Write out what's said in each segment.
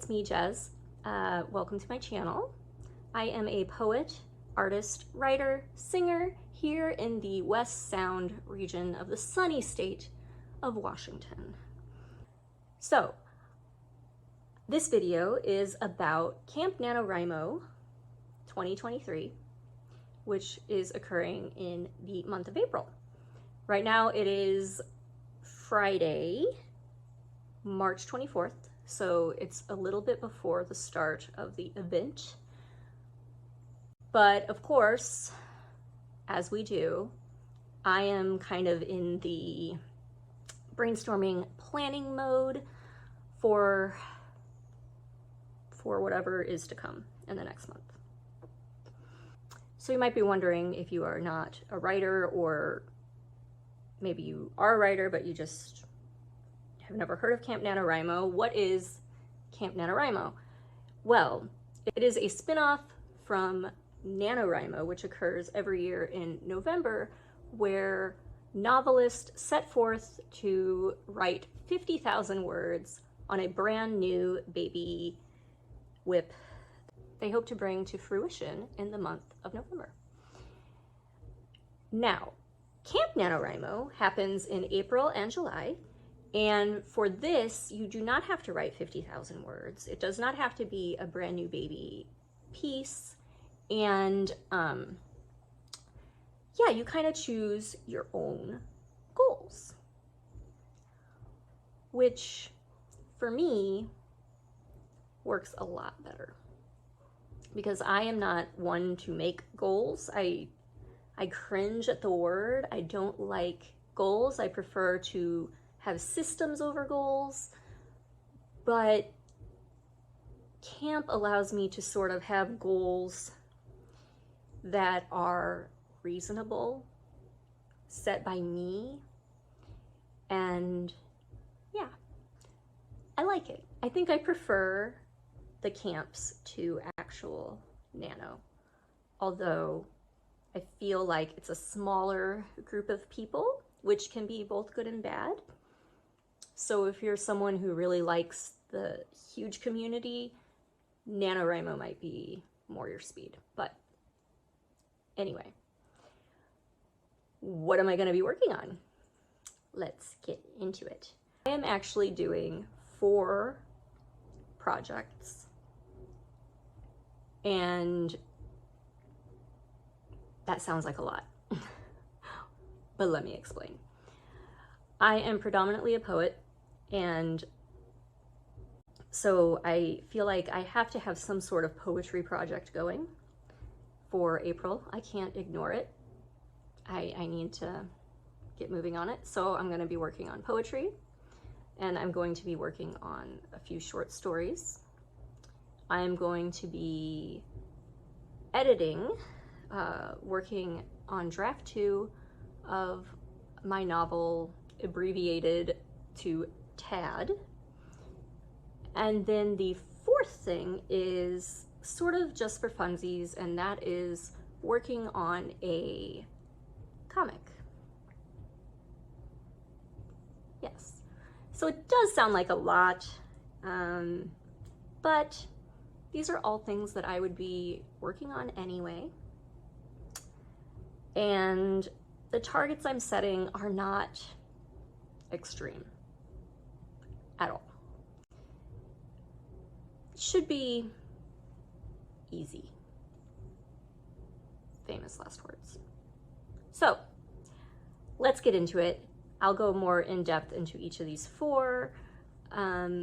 it's me, Jez. Welcome to my channel. I am a poet, artist, writer, singer here in the West Sound region of the sunny state of Washington. So, this video is about Camp Nanowrimo 2023, which is occurring in the month of April. Right now it is Friday, March 24th, so it's a little bit before the start of the event. But of course, as we do, I am kind of in the brainstorming planning mode for whatever is to come in the next month. So you might be wondering, if you are not a writer, or maybe you are a writer but you just have never heard of Camp Nanowrimo, what is Camp Nanowrimo? Well, it is a spin-off from Nanowrimo, which occurs every year in November, where novelists set forth to write 50,000 words on a brand new baby whip they hope to bring to fruition in the month of November. Now, Camp Nanowrimo happens in April and July, and for this, you do not have to write 50,000 words. It does not have to be a brand new baby piece, and yeah, you kind of choose your own goals, which for me works a lot better, because I am not one to make goals. I cringe at the word. I don't like goals. I prefer to have systems over goals, but camp allows me to sort of have goals that are reasonable, set by me, and yeah, I like it. I think I prefer the camps to actual Nano, although I feel like it's a smaller group of people, which can be both good and bad. So if you're someone who really likes the huge community, Nanowrimo might be more your speed. But anyway, what am I going to be working on? Let's get into it. I am actually doing 4 projects, and that sounds like a lot, but let me explain. I am predominantly a poet, and so I feel like I have to have some sort of poetry project going for April. I can't ignore it. I need to get moving on it. So I'm going to be working on poetry, and I'm going to be working on a few short stories. I'm going to be editing, working on draft 2 of my novel, abbreviated to TAD. And then the 4th thing is sort of just for funsies, and that is working on a comic. Yes. So it does sound like a lot, but these are all things that I would be working on anyway. And the targets I'm setting are not extreme at all. It should be easy. Famous last words. So let's get into it. I'll go more in depth into each of these 4. Yeah,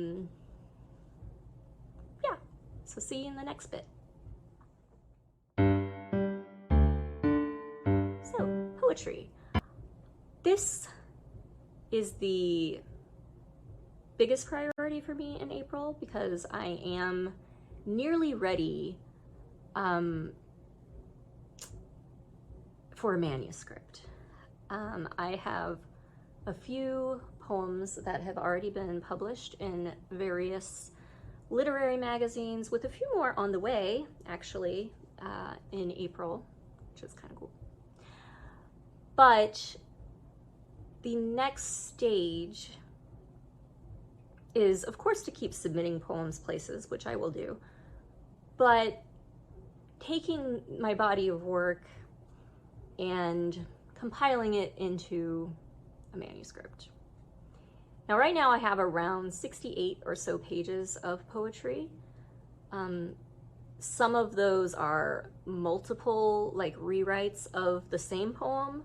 so see you in the next bit. So, poetry. This is the biggest priority for me in April, because I am nearly ready for a manuscript. I have a few poems that have already been published in various literary magazines, with a few more on the way, actually, in April, which is kind of cool. But the next stage is, of course, to keep submitting poems places, which I will do, but taking my body of work and compiling it into a manuscript. Now, right now I have around 68 or so pages of poetry. Some of those are multiple, like, rewrites of the same poem,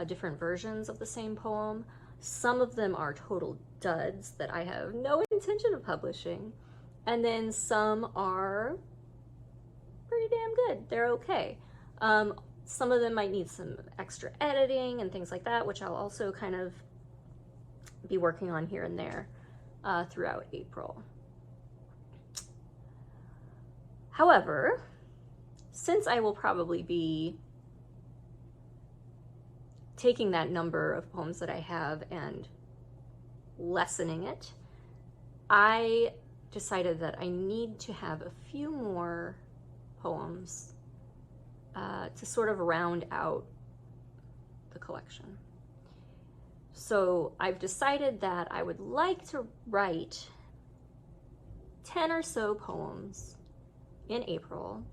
different versions of the same poem. Some of them are total duds that I have no intention of publishing. And then some are pretty damn good. They're okay. Some of them might need some extra editing and things like that, which I'll also kind of be working on here and there throughout April. However, since I will probably be taking that number of poems that I have and lessening it, I decided that I need to have a few more poems to sort of round out the collection. So I've decided that I would like to write 10 or so poems in April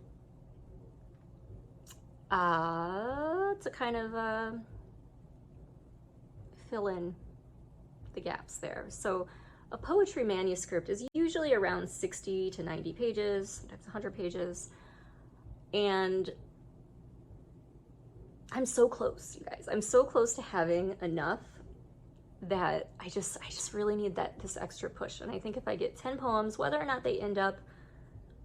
to kind of fill in the gaps there. So a poetry manuscript is usually around 60 to 90 pages, sometimes 100 pages. And I'm so close, you guys. I'm so close to having enough that I just really need this extra push. And I think if I get 10 poems, whether or not they end up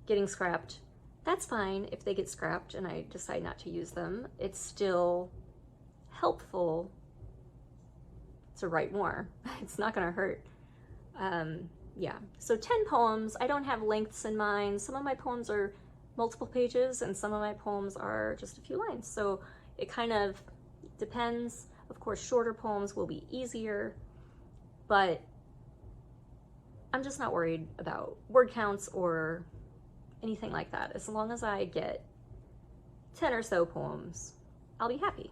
getting scrapped, that's fine. If they get scrapped and I decide not to use them, it's still helpful to write more. It's not gonna hurt. Yeah, so 10 poems. I don't have lengths in mind. Some of my poems are multiple pages and some of my poems are just a few lines. So it kind of depends. Of course, shorter poems will be easier, but I'm just not worried about word counts or anything like that. As long as I get 10 or so poems, I'll be happy.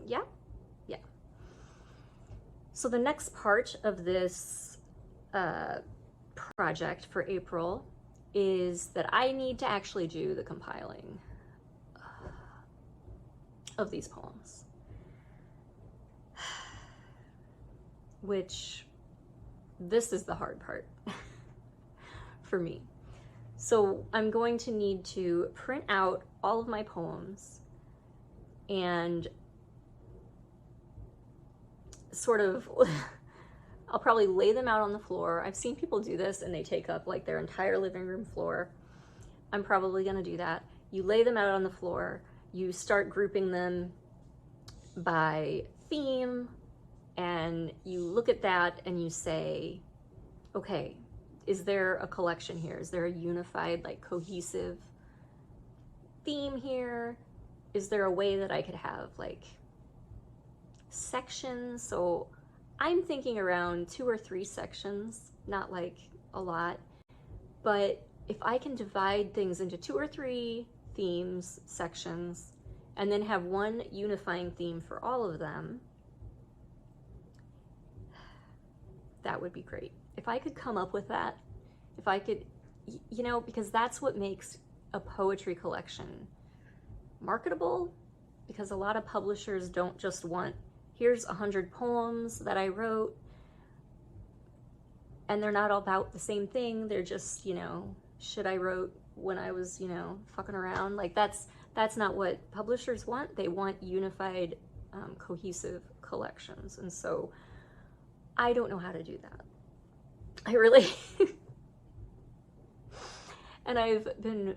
Yeah? Yeah. So the next part of this project for April is that I need to actually do the compiling of these poems, which this is the hard part for me. So I'm going to need to print out all of my poems and sort of, I'll probably lay them out on the floor. I've seen people do this and they take up like their entire living room floor. I'm probably gonna do that. You lay them out on the floor, you start grouping them by theme, and you look at that and you say, okay, is there a collection here? Is there a unified, like, cohesive theme here? Is there a way that I could have like sections? So I'm thinking around 2 or 3 sections, not like a lot, but if I can divide things into 2 or 3 themes, sections, and then have one unifying theme for all of them, that would be great. If I could come up with that, if I could, you know, because that's what makes a poetry collection marketable, because a lot of publishers don't just want, here's 100 poems that I wrote, and they're not all about the same thing. They're just, you know, shit I wrote when I was, you know, fucking around. Like, that's not what publishers want. They want unified, cohesive collections. And so I don't know how to do that. I really, and I've been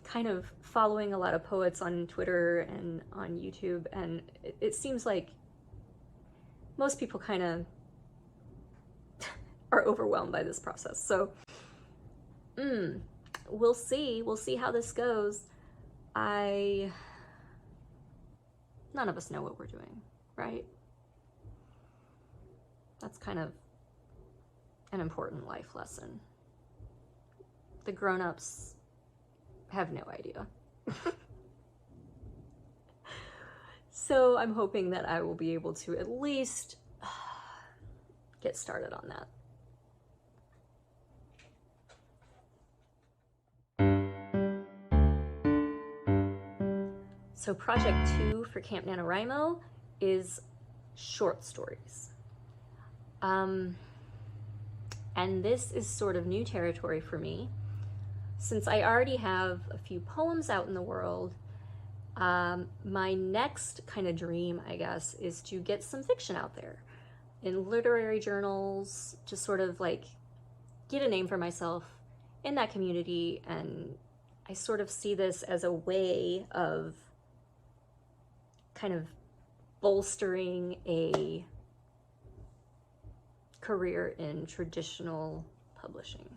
kind of following a lot of poets on Twitter and on YouTube, and it seems like most people kind of are overwhelmed by this process. So we'll see how this goes. None of us know what we're doing, right? That's kind of an important life lesson. The grown-ups have no idea. So I'm hoping that I will be able to at least get started on that. So project 2 for Camp Nanowrimo is short stories. And this is sort of new territory for me. Since I already have a few poems out in the world, my next kind of dream, I guess, is to get some fiction out there in literary journals, to sort of like get a name for myself in that community. And I sort of see this as a way of kind of bolstering a career in traditional publishing,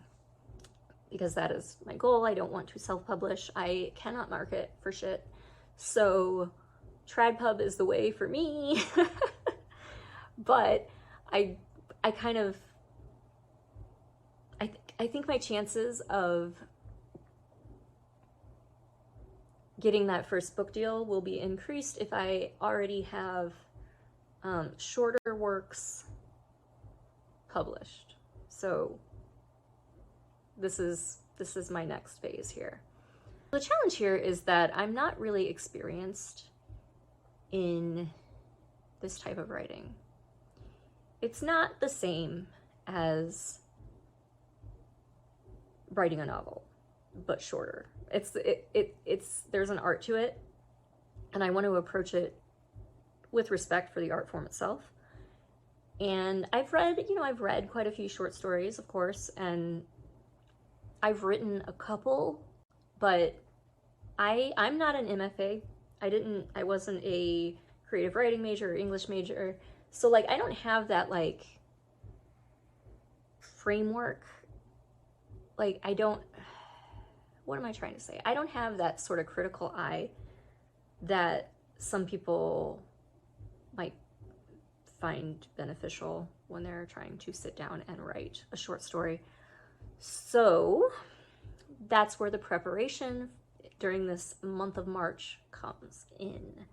because that is my goal. I don't want to self-publish. I cannot market for shit. So TradPub is the way for me. But I think my chances of getting that first book deal will be increased if I already have shorter works published. So this is my next phase here. The challenge here is that I'm not really experienced in this type of writing. It's not the same as writing a novel, but shorter. There's an art to it, and I want to approach it with respect for the art form itself. And I've read quite a few short stories, of course, and I've written a couple, but I'm not an MFA. I wasn't a creative writing major or English major. So like, I don't have that like framework. Like, what am I trying to say? I don't have that sort of critical eye that some people might find beneficial when they're trying to sit down and write a short story. So that's where the preparation during this month of March comes in.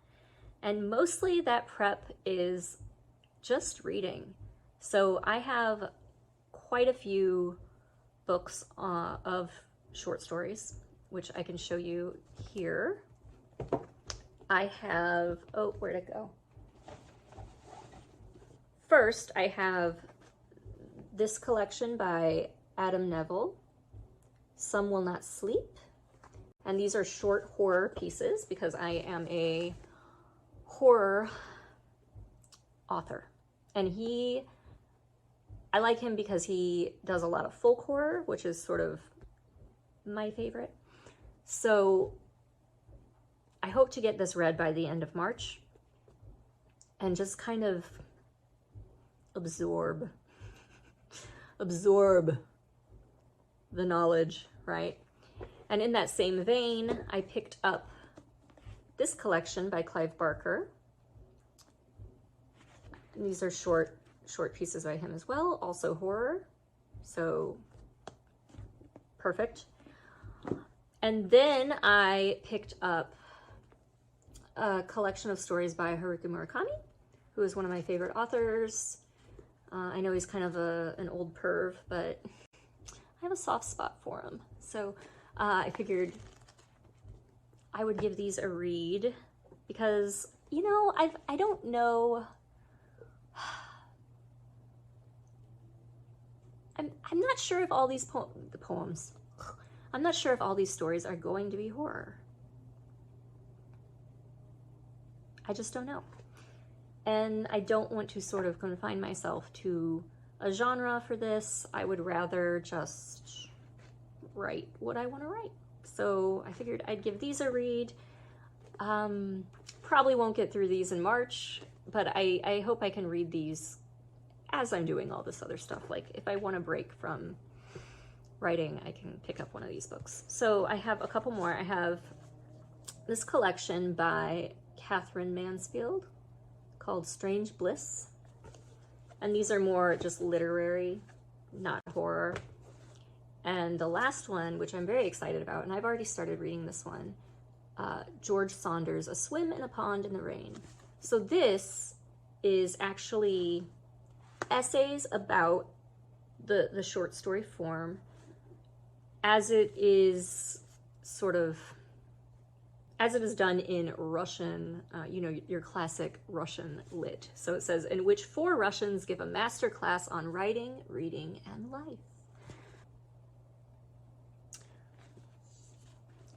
And mostly that prep is just reading. So I have quite a few books of short stories, which I can show you here. I have, oh, where'd it go? First, I have this collection by Adam Neville, Some Will Not Sleep. And these are short horror pieces because I am a horror author. And I like him because he does a lot of folk horror, which is sort of my favorite. So I hope to get this read by the end of March and just kind of absorb the knowledge, right? And in that same vein, I picked up this collection by Clive Barker. And these are short pieces by him as well, also horror. So perfect. And then I picked up a collection of stories by Haruki Murakami, who is one of my favorite authors. I know he's kind of an old perv, but I have a soft spot for him. So I figured I would give these a read because, you know, I don't know. I'm not sure if all these poems, I'm not sure if all these stories are going to be horror. I just don't know. And I don't want to sort of confine myself to a genre for this. I would rather just write what I want to write. So I figured I'd give these a read. Probably won't get through these in March, but I hope I can read these as I'm doing all this other stuff. Like if I want a break from writing, I can pick up one of these books. So I have a couple more. I have this collection by Catherine Mansfield called Strange Bliss. And these are more just literary, not horror. And the last one, which I'm very excited about, and I've already started reading this one, George Saunders, A Swim in a Pond in the Rain. So this is actually essays about the short story form as it is sort of, as it is done in Russian, you know, your classic Russian lit. So it says, in which 4 Russians give a master class on writing, reading, and life.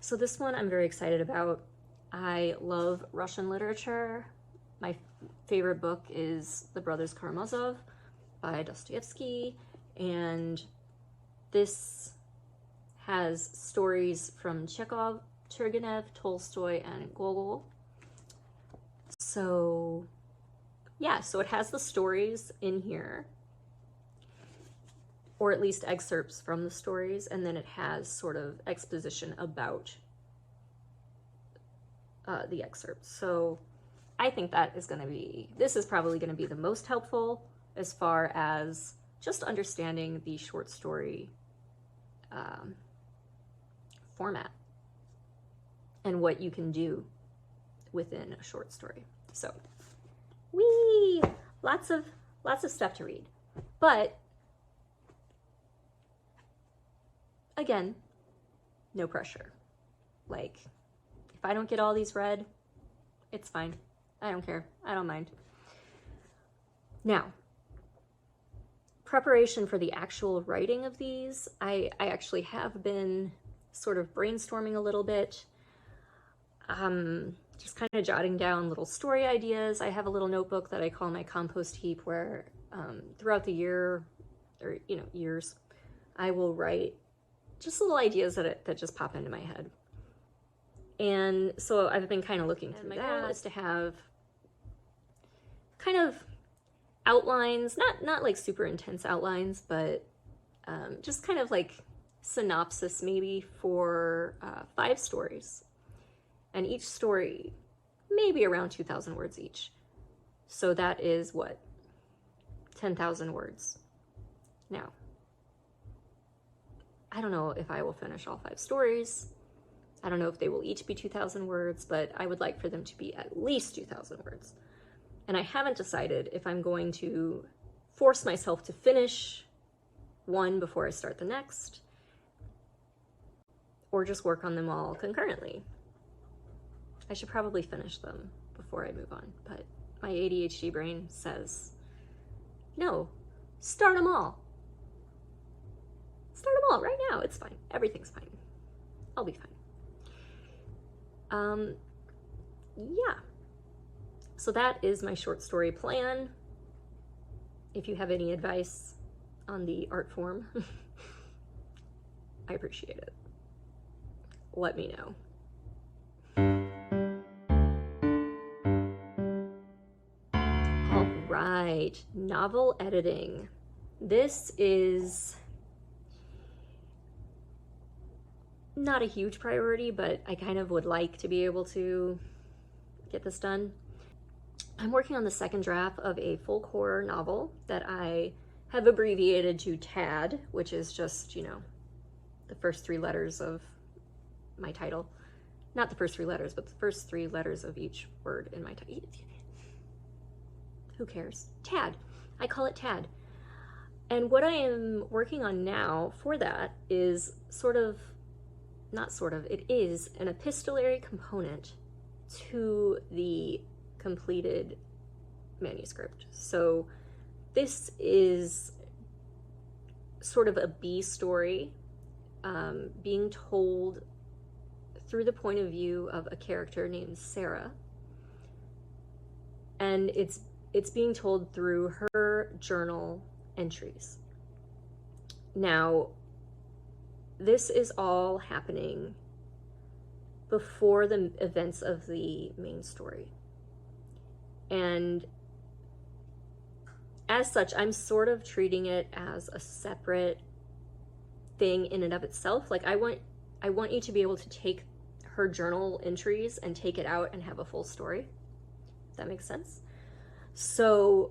So this one I'm very excited about. I love Russian literature. My favorite book is The Brothers Karamazov by Dostoevsky, and this has stories from Chekhov, Turgenev, Tolstoy, and Gogol. So yeah, so it has the stories in here, or at least excerpts from the stories, and then it has sort of exposition about the excerpts. So I think that is going to be, this is probably going to be the most helpful as far as just understanding the short story format and what you can do within a short story. So, whee! Lots of stuff to read. But again, no pressure. Like, if I don't get all these read, it's fine. I don't care. I don't mind. Now, preparation for the actual writing of these, I actually have been sort of brainstorming a little bit, just kind of jotting down little story ideas. I have a little notebook that I call my compost heap, where throughout the year, or years, I will write just little ideas that just pop into my head. And so I've been kind of looking through that. My goal is to have kind of outlines, not like super intense outlines, but just kind of like synopsis maybe for 5 stories. And each story maybe around 2,000 words each. So that is what? 10,000 words. Now, I don't know if I will finish all 5 stories. I don't know if they will each be 2,000 words, but I would like for them to be at least 2,000 words. And I haven't decided if I'm going to force myself to finish one before I start the next, or just work on them all concurrently. I should probably finish them before I move on, but my ADHD brain says, no, start them all. Start them all right now. It's fine. Everything's fine. I'll be fine. Yeah. So that is my short story plan. If you have any advice on the art form, I appreciate it. Let me know. All right, novel editing. This is not a huge priority, but I kind of would like to be able to get this done. I'm working on the second draft of a full core novel that I have abbreviated to TAD, which is just, the first 3 letters of my title. Not the first 3 letters, but the first 3 letters of each word in my title. Who cares? TAD. I call it TAD. And what I am working on now for that is it is an epistolary component to the completed manuscript. So this is sort of a B story, being told through the point of view of a character named Sarah, and it's being told through her journal entries. Now, this is all happening before the events of the main story. And as such, I'm sort of treating it as a separate thing in and of itself. Like, I want you to be able to take her journal entries and take it out and have a full story. If that makes sense. So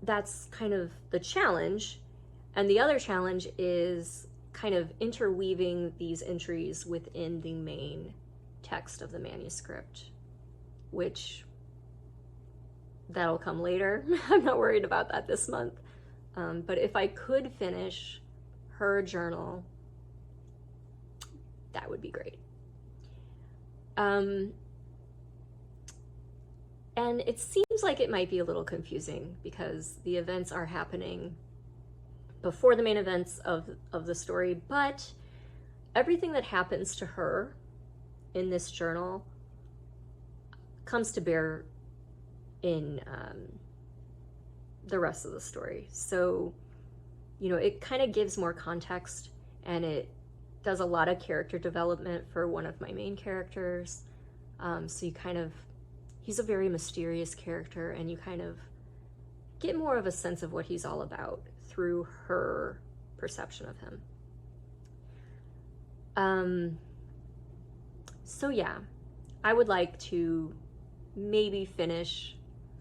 that's kind of the challenge. And the other challenge is kind of interweaving these entries within the main text of the manuscript, which that'll come later. I'm not worried about that this month. But if I could finish her journal, that would be great. And it seems like it might be a little confusing because the events are happening before the main events of the story, but everything that happens to her in this journal comes to bear in the rest of the story. So, you know, it kind of gives more context, and it does a lot of character development for one of my main characters. So you kind of, he's a very mysterious character, and you kind of get more of a sense of what he's all about through her perception of him. So yeah, I would like to maybe finish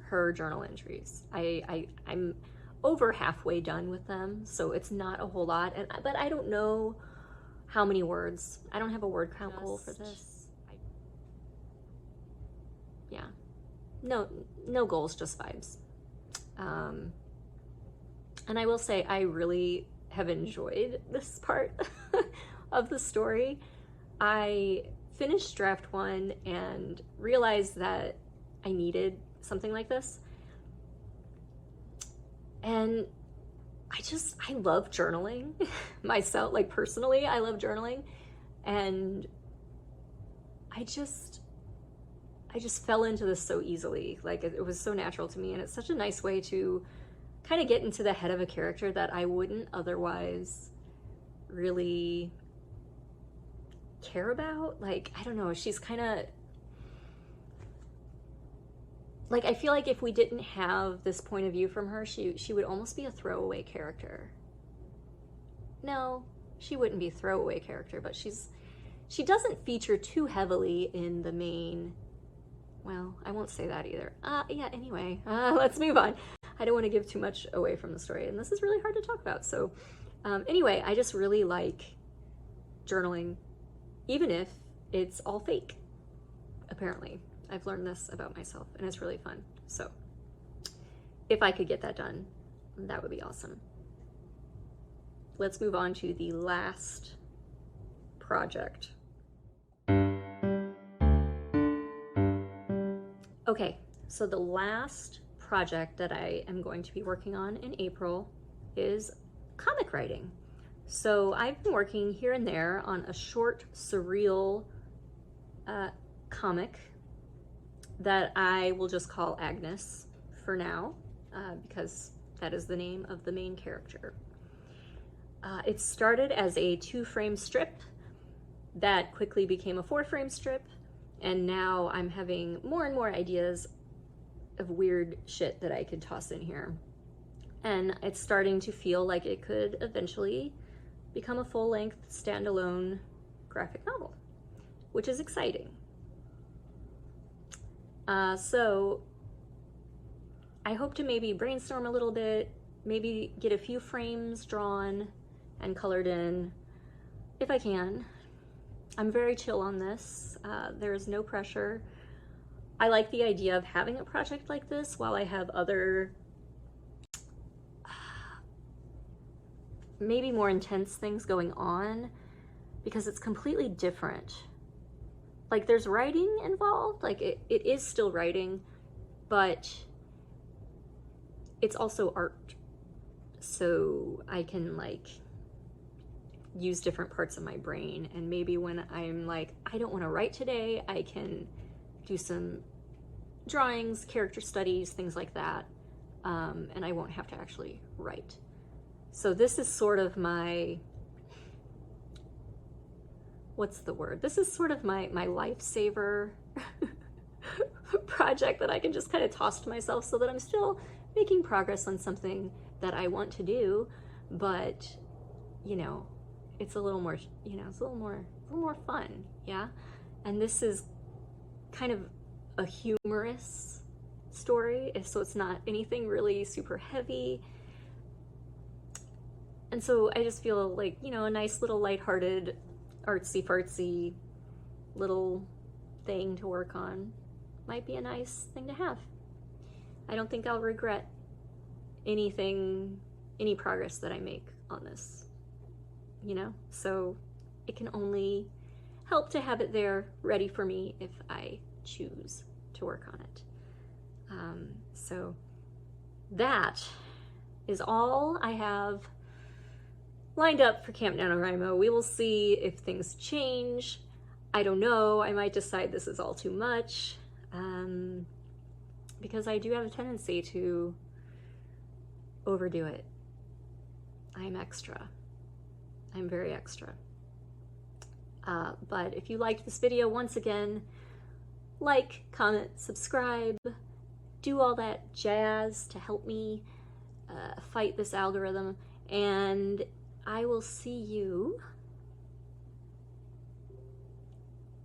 her journal entries. I'm over halfway done with them, so it's not a whole lot, but I don't know how many words. I don't have a word count goal for this. Yeah, no goals, just vibes. And I will say I really have enjoyed this part of the story. I finished draft 1 and realized that I needed something like this. And I love journaling myself, like personally, I love journaling. And I just fell into this so easily. Like it was so natural to me, and it's such a nice way to kind of get into the head of a character that I wouldn't otherwise really care about. Like, I don't know, she's kind of like, I feel like if we didn't have this point of view from her, she would almost be a throwaway character. No, she wouldn't be a throwaway character, but she doesn't feature too heavily in the main. Well, I won't say that either. Yeah, anyway, let's move on. I don't want to give too much away from the story, and this is really hard to talk about. So anyway, I just really like journaling, even if it's all fake, apparently. I've learned this about myself, and it's really fun. So if I could get that done, that would be awesome. Let's move on to the last project. Okay, so the last project that I am going to be working on in April is comic writing. So I've been working here and there on a short, surreal comic that I will just call Agnes for now, because that is the name of the main character. It started as a 2-frame strip that quickly became a 4-frame strip, and now I'm having more and more ideas of weird shit that I could toss in here. And it's starting to feel like it could eventually become a full-length, standalone graphic novel, which is exciting. So I hope to maybe brainstorm a little bit, maybe get a few frames drawn and colored in if I can. I'm very chill on this. There's no pressure. I like the idea of having a project like this while I have other maybe more intense things going on, because it's completely different. Like, there's writing involved, like it is still writing, but it's also art. So I can like use different parts of my brain, and maybe when I'm like, I don't want to write today, I can do some drawings, character studies, things like that, and I won't have to actually write. So this is sort of my, what's the word? This is sort of my lifesaver project that I can just kind of toss to myself so that I'm still making progress on something that I want to do, but, you know, it's a little more, you know, it's a little more fun, yeah? And this is kind of a humorous story, so it's not anything really super heavy. And so I just feel like, you know, a nice little lighthearted, artsy-fartsy little thing to work on might be a nice thing to have. I don't think I'll regret any progress that I make on this, you know? So it can only help to have it there ready for me if I choose to work on it. So that is all I have lined up for Camp NaNoWriMo. We will see if things change. I don't know. I might decide this is all too much, because I do have a tendency to overdo it. I'm extra. I'm very extra. But if you liked this video, once again, like, comment, subscribe, do all that jazz to help me fight this algorithm, and I will see you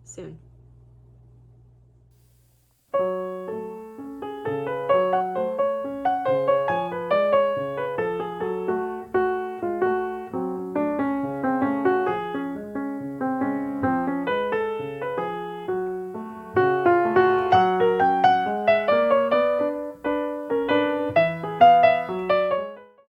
soon.